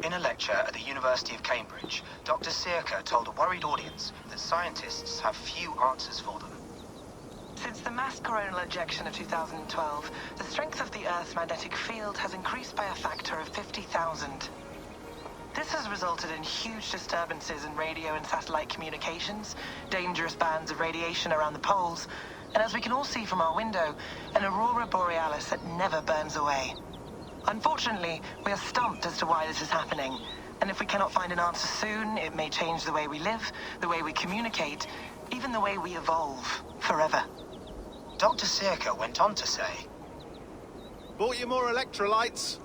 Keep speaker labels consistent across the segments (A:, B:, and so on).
A: In a lecture at the University of Cambridge, Dr. Sirka told a worried audience that scientists have few answers for them.
B: Since the mass coronal ejection of 2012, the strength of the Earth's magnetic field has increased by a factor of 50,000. This has resulted in huge disturbances in radio and satellite communications, dangerous bands of radiation around the poles, and as we can all see from our window, an aurora borealis that never burns away. Unfortunately, we are stumped as to why this is happening, and if we cannot find an answer soon, it may change the way we live, the way we communicate, even the way we evolve, forever.
A: Dr. Sirka went on to say,
C: Bought you more electrolytes?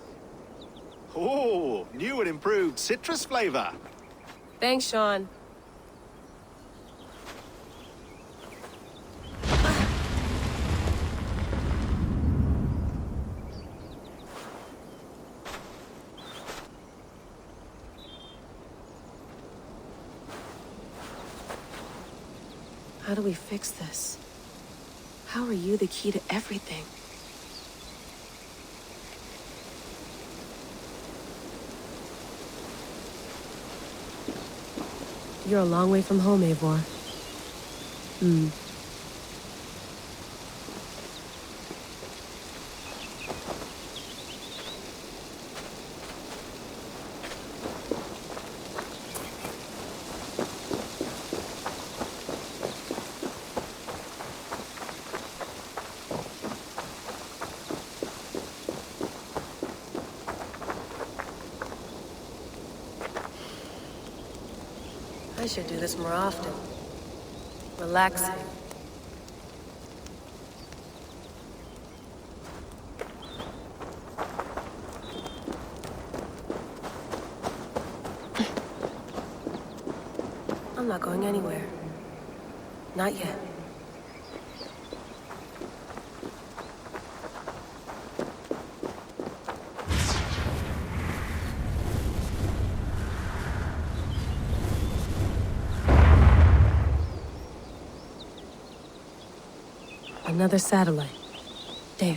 C: Oh, new and improved citrus flavor.
D: Thanks, Shaun. How do we fix this? How are you the key to everything? You're a long way from home, Eivor. I should do this more often. Relaxing. I'm not going anywhere. Not yet. Another satellite. Damn.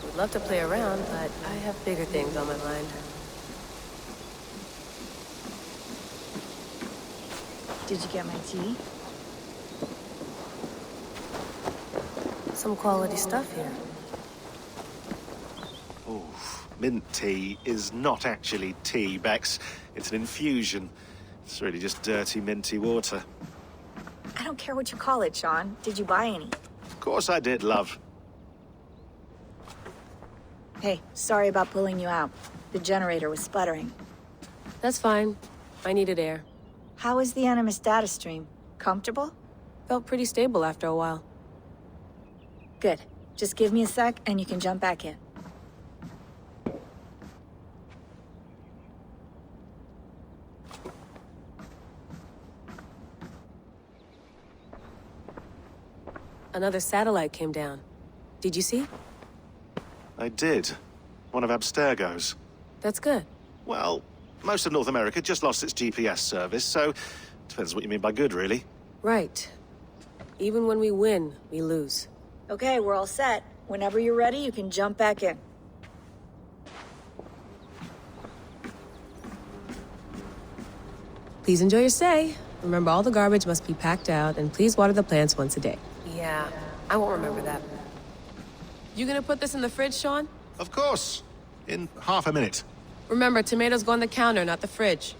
D: Would love to play around, but I have bigger things on my mind.
E: Did you get my tea?
D: Some quality stuff here.
C: Mint tea is not actually tea, Bex. It's an infusion. It's really just dirty, minty water.
E: I don't care what you call it, Shaun. Did you buy any?
C: Of course I did, love.
E: Hey, sorry about pulling you out. The generator was sputtering.
D: That's fine. I needed air.
E: How is the Animus data stream? Comfortable?
D: Felt pretty stable after a while.
E: Good. Just give me a sec and you can jump back in.
D: Another satellite came down. Did you see?
C: I did. One of Abstergo's.
D: That's good.
C: Well, most of North America just lost its GPS service, so depends what you mean by good, really.
D: Right. Even when we win, we lose.
E: Okay, we're all set. Whenever you're ready, you can jump back in.
D: Please enjoy your stay. Remember, all the garbage must be packed out, and please water the plants once a day. Yeah, I won't remember that. You gonna put this in the fridge, Shaun?
C: Of course. In half a minute.
D: Remember, tomatoes go on the counter, not the fridge.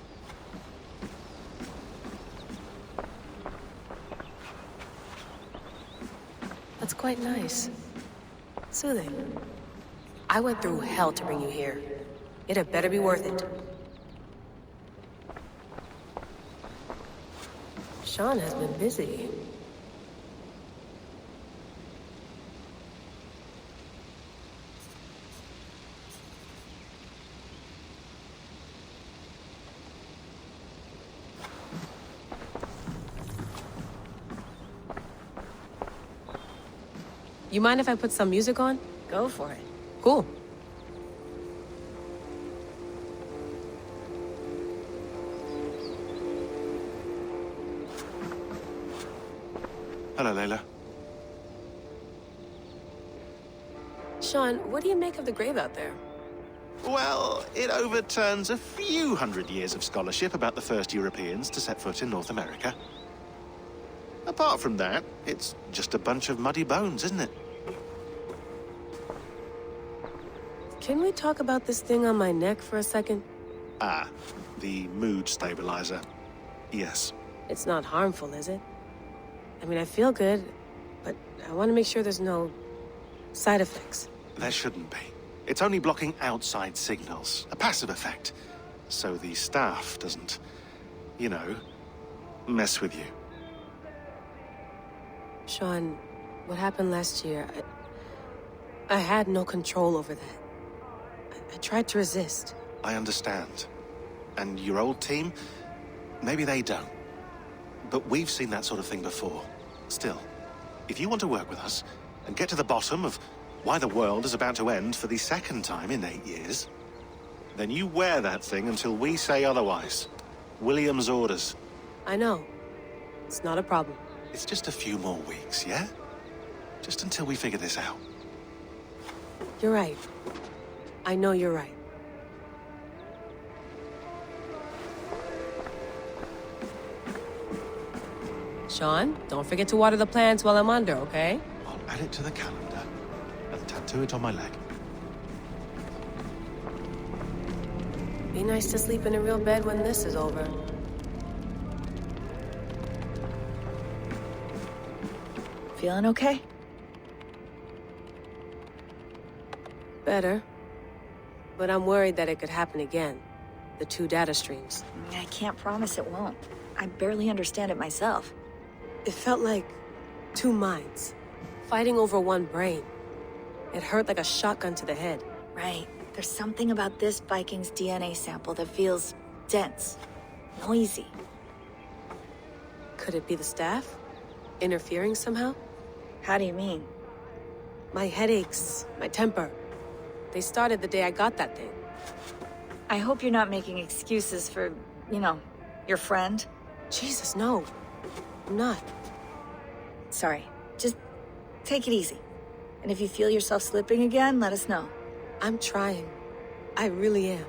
D: That's quite nice. Soothing. I went through hell to bring you here. It had better be worth it. Shaun has been busy. You mind if I put some music on?
E: Go for it.
D: Cool.
C: Hello, Layla.
D: Shaun, what do you make of the grave out there?
C: Well, it overturns a few hundred years of scholarship about the first Europeans to set foot in North America. Apart from that, it's just a bunch of muddy bones, isn't it?
D: Can we talk about this thing on my neck for a second?
C: Ah, the mood stabilizer. Yes.
D: It's not harmful, is it? I mean, I feel good, but I want to make sure there's no side effects.
C: There shouldn't be. It's only blocking outside signals, a passive effect. So the staff doesn't, you know, mess with you.
D: Shaun, what happened last year, I had no control over that. I tried to resist.
C: I understand. And your old team, maybe they don't. But we've seen that sort of thing before. Still, if you want to work with us and get to the bottom of why the world is about to end for the second time in 8 years, then you wear that thing until we say otherwise. William's orders.
D: I know. It's not a problem.
C: It's just a few more weeks, yeah? Just until we figure this out.
D: You're right. I know you're right. Shaun, don't forget to water the plants while I'm under, okay?
C: I'll add it to the calendar and tattoo it on my leg.
D: Be nice to sleep in a real bed when this is over.
E: Feeling okay?
D: Better. But I'm worried that it could happen again. The two data streams.
E: I can't promise it won't. I barely understand it myself.
D: It felt like two minds, fighting over one brain. It hurt like a shotgun to the head.
E: Right. There's something about this Viking's DNA sample that feels dense, noisy.
D: Could it be the staff? Interfering somehow?
E: How do you mean?
D: My headaches, my temper. They started the day I got that thing.
E: I hope you're not making excuses for, you know, your friend.
D: Jesus, no. I'm not.
E: Sorry. Just take it easy. And if you feel yourself slipping again, let us know.
D: I'm trying. I really am.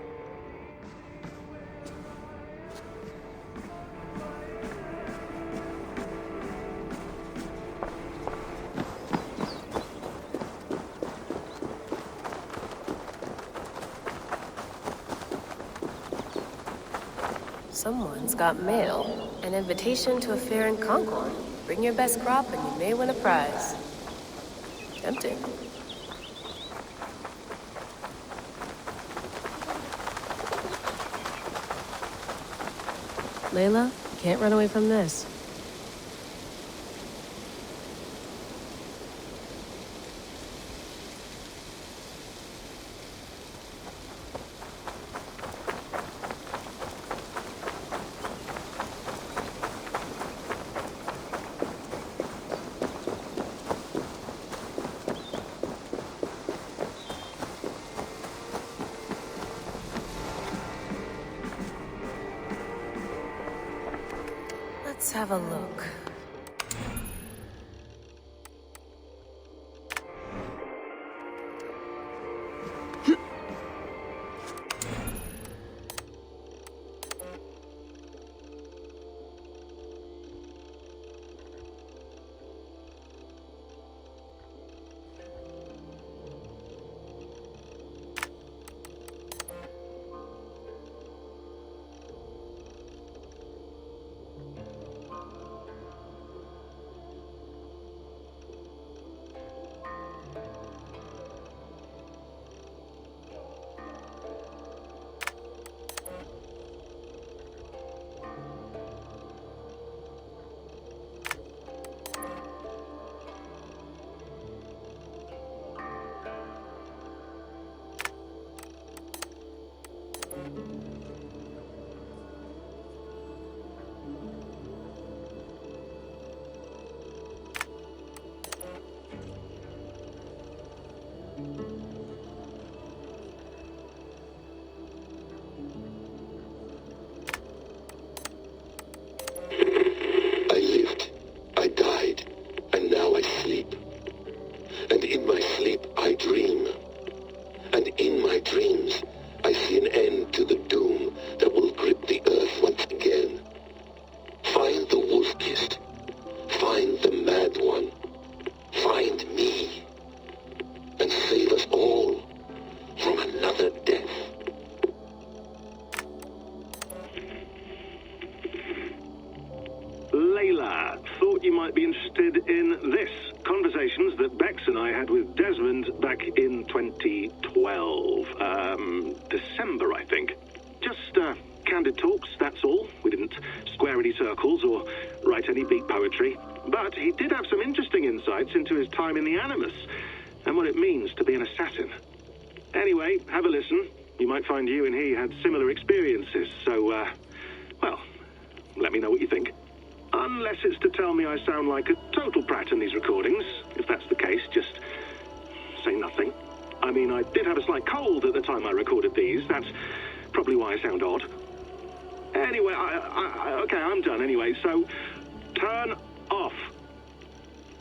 D: Someone's got mail. An invitation to a fair in Concord. Bring your best crop and you may win a prize. Tempting. Layla, you can't run away from this. Let's have a look.
F: to the doom that will grip the Earth once again. Find the wolf-kissed. Find the mad one. Find me. And save us all from another death.
G: Layla, thought you might be interested in this. Conversations that Bex and I had with Desmond back in 2012. December, I think. Just, candid talks, that's all. We didn't square any circles or write any beat poetry. But he did have some interesting insights into his time in the Animus and what it means to be an assassin. Anyway, have a listen. You might find you and he had similar experiences, so, well, let me know what you think. Unless it's to tell me I sound like a total prat in these recordings. If that's the case, just say nothing. I mean, I did have a slight cold at the time I recorded these. That's probably why I sound odd. Anyway, okay, I'm done anyway, so turn off.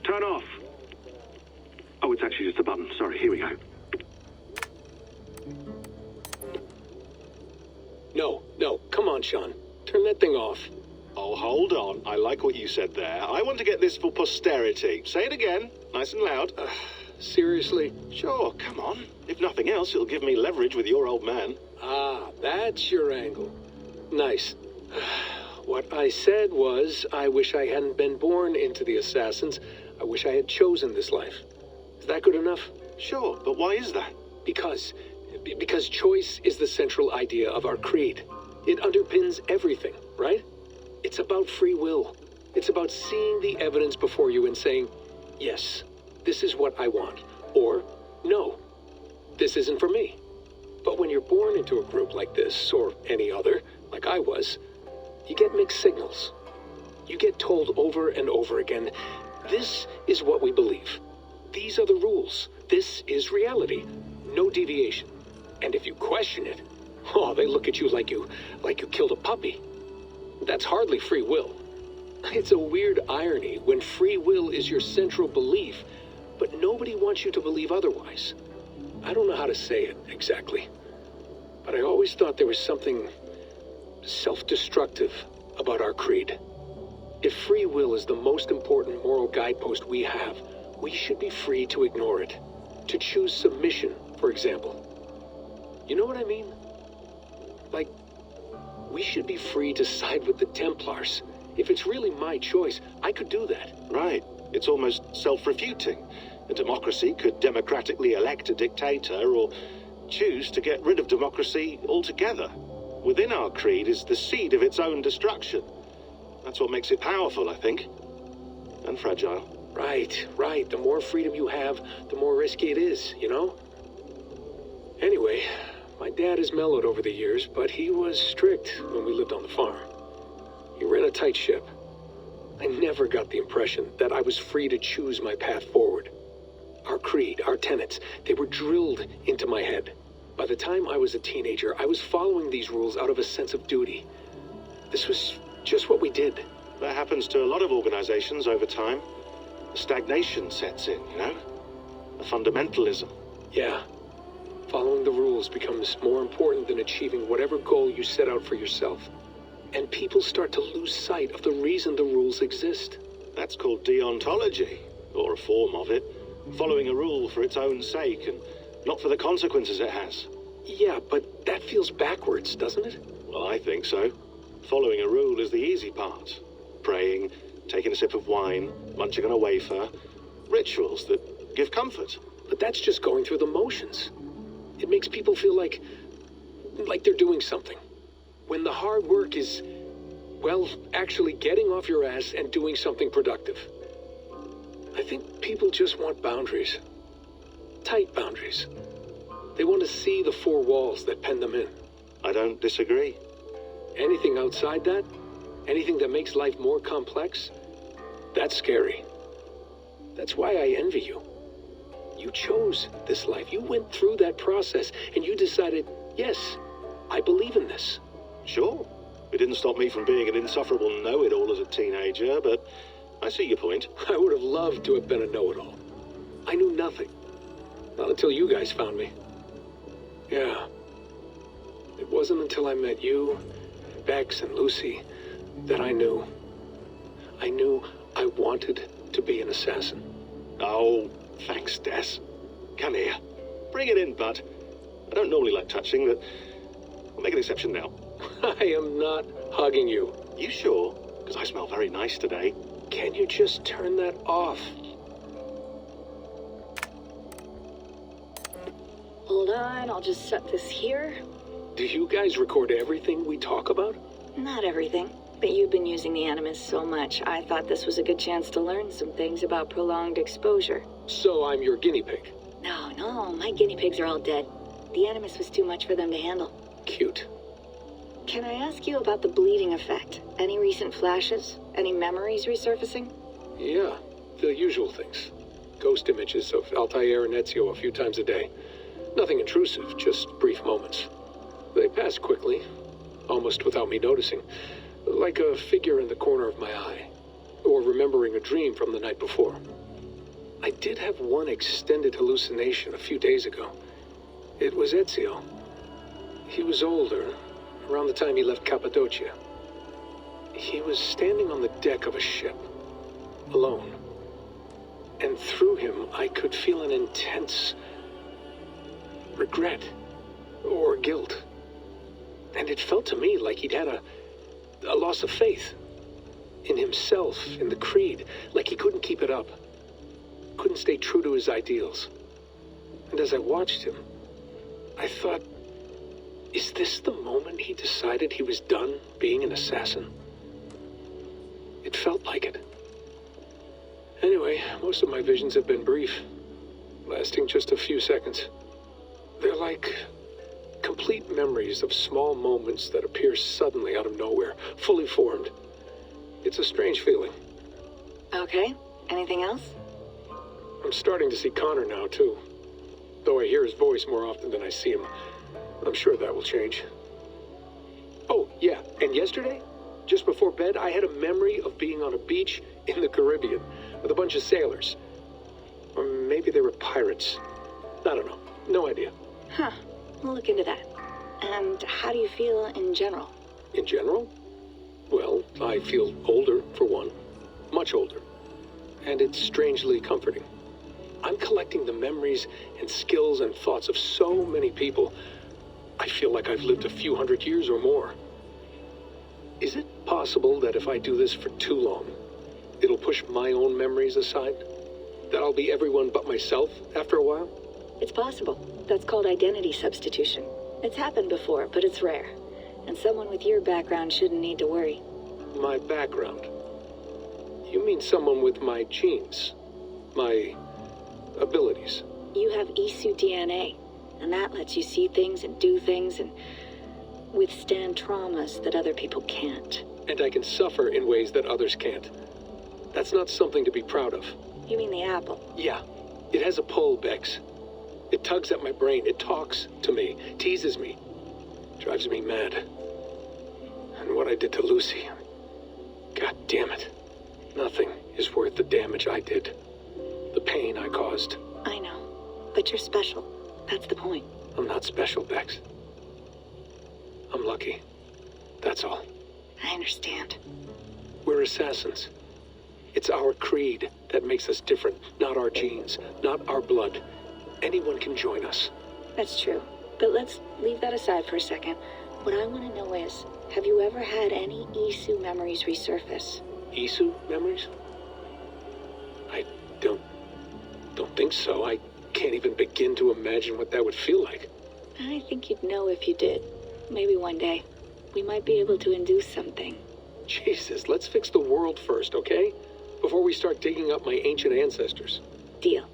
G: Turn off. Oh, it's actually just a button. Sorry, here we go.
H: No, come on, Shaun. Turn that thing off.
C: Oh, hold on. I like what you said there. I want to get this for posterity. Say it again, nice and loud.
H: Seriously?
C: Sure, come on. If nothing else, it'll give me leverage with your old man.
H: Ah, that's your angle. Nice. What I said was, I wish I hadn't been born into the Assassins. I wish I had chosen this life. Is that good enough?
C: Sure, but why is that?
H: Because choice is the central idea of our creed. It underpins everything, right? It's about free will. It's about seeing the evidence before you and saying, yes, this is what I want. Or, no, this isn't for me. But when you're born into a group like this, or any other, like I was, you get mixed signals. You get told over and over again, this is what we believe. These are the rules. This is reality. No deviation. And if you question it, oh, they look at you like you killed a puppy. That's hardly free will. It's a weird irony when free will is your central belief, but nobody wants you to believe otherwise. I don't know how to say it exactly, but I always thought there was something self-destructive about our creed. If free will is the most important moral guidepost we have, we should be free to ignore it. To choose submission, for example. You know what I mean? Like, we should be free to side with the Templars. If it's really my choice, I could do that.
C: Right. It's almost self-refuting. A democracy could democratically elect a dictator or choose to get rid of democracy altogether. Within our creed is the seed of its own destruction. That's what makes it powerful, I think. And fragile.
H: Right. The more freedom you have, the more risky it is, you know? Anyway, my dad has mellowed over the years, but he was strict when we lived on the farm. He ran a tight ship. I never got the impression that I was free to choose my path forward. Our creed, our tenets, they were drilled into my head. By the time I was a teenager, I was following these rules out of a sense of duty. This was just what we did.
C: That happens to a lot of organizations over time. Stagnation sets in, you know? A fundamentalism.
H: Yeah. Following the rules becomes more important than achieving whatever goal you set out for yourself. And people start to lose sight of the reason the rules exist.
C: That's called deontology, or a form of it. Following a rule for its own sake and not for the consequences it has.
H: Yeah, but that feels backwards, doesn't it?
C: Well, I think so. Following a rule is the easy part. Praying, taking a sip of wine, munching on a wafer. Rituals that give comfort.
H: But that's just going through the motions. It makes people feel like they're doing something. When the hard work is, well, actually getting off your ass and doing something productive. I think people just want boundaries. Tight boundaries. They want to see the four walls that pen them in.
C: I don't disagree.
H: Anything outside that, anything that makes life more complex, that's scary. That's why I envy you. You chose this life. You went through that process and you decided, yes, I believe in this.
C: Sure. It didn't stop me from being an insufferable know-it-all as a teenager, but I see your point.
H: I would have loved to have been a know-it-all. I knew nothing. Not until you guys found me. Yeah. It wasn't until I met you, Bex, and Lucy that I knew. I knew I wanted to be an assassin.
I: Oh, thanks, Des. Come here. Bring it in, bud. I don't normally like touching, but we'll make an exception now.
H: I am not hugging you.
I: You sure? Because I smell very nice today.
H: Can you just turn that off?
E: Hold on, I'll just set this here.
H: Do you guys record everything we talk about?
E: Not everything, but you've been using the Animus so much, I thought this was a good chance to learn some things about prolonged exposure.
H: So I'm your guinea pig.
E: No, my guinea pigs are all dead. The Animus was too much for them to handle.
H: Cute.
E: Can I ask you about the bleeding effect? Any recent flashes? Any memories resurfacing?
H: Yeah, the usual things. Ghost images of Altair and Ezio a few times a day. Nothing intrusive, just brief moments. They pass quickly, almost without me noticing. Like a figure in the corner of my eye. Or remembering a dream from the night before. I did have one extended hallucination a few days ago. It was Ezio. He was older, around the time he left Cappadocia. He was standing on the deck of a ship, alone. And through him, I could feel an intense regret or guilt. And it felt to me like he'd had a loss of faith in himself, in the creed, like he couldn't keep it up, couldn't stay true to his ideals. And as I watched him, I thought, is this the moment he decided he was done being an assassin? It felt like it. Anyway, most of my visions have been brief, lasting just a few seconds. They're like complete memories of small moments that appear suddenly out of nowhere, fully formed. It's a strange feeling.
E: Okay, anything else?
H: I'm starting to see Connor now, too. Though I hear his voice more often than I see him. I'm sure that will change. Oh, yeah, and yesterday, just before bed, I had a memory of being on a beach in the Caribbean with a bunch of sailors. Or maybe they were pirates. I don't know. No idea.
E: Huh, we'll look into that. And how do you feel in general?
H: In general? Well, I feel older, for one. Much older. And it's strangely comforting. I'm collecting the memories and skills and thoughts of so many people. I feel like I've lived a few hundred years or more. Is it possible that if I do this for too long, it'll push my own memories aside? That I'll be everyone but myself after a while?
E: It's possible. That's called identity substitution. It's happened before, but it's rare. And someone with your background shouldn't need to worry.
H: My background? You mean someone with my genes? My abilities?
E: You have Isu DNA, and that lets you see things and do things and withstand traumas that other people can't.
H: And I can suffer in ways that others can't. That's not something to be proud of.
E: You mean the apple?
H: Yeah. It has a pull, Bex. It tugs at my brain. It talks to me, teases me, drives me mad. And what I did to Lucy, God damn it. Nothing is worth the damage I did. The pain I caused.
E: I know, but you're special. That's the point.
H: I'm not special, Bex. I'm lucky. That's all.
E: I understand.
H: We're assassins. It's our creed that makes us different, not our genes, not our blood. Anyone can join us.
E: That's true. But let's leave that aside for a second. What I want to know is, have you ever had any Isu memories resurface?
H: Isu memories? I don't think so. I can't even begin to imagine what that would feel like.
E: I think you'd know if you did. Maybe one day. We might be able to induce something.
H: Jesus, let's fix the world first, okay? Before we start digging up my ancient ancestors.
E: Deal.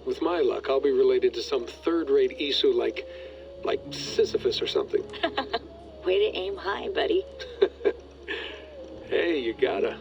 H: With my luck, I'll be related to some third-rate Isu like Sisyphus or something.
E: Way to aim high, buddy.
H: Hey, you gotta.